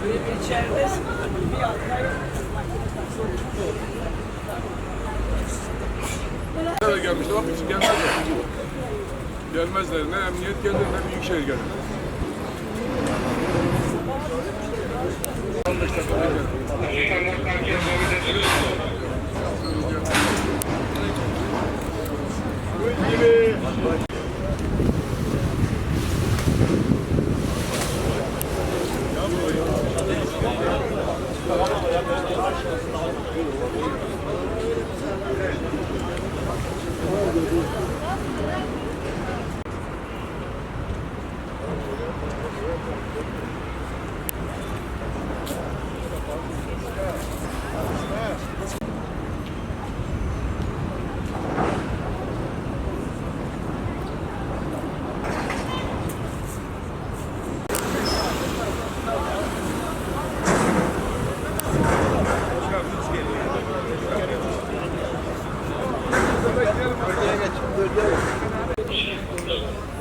İçeride bir atlayı. Gelmişler ama için gelmezler. Gelmezler. Ne emniyet gelir ne büyükşehir gelir. 15 dakikada gelir. Bölgeye geç. Bölgeye geç.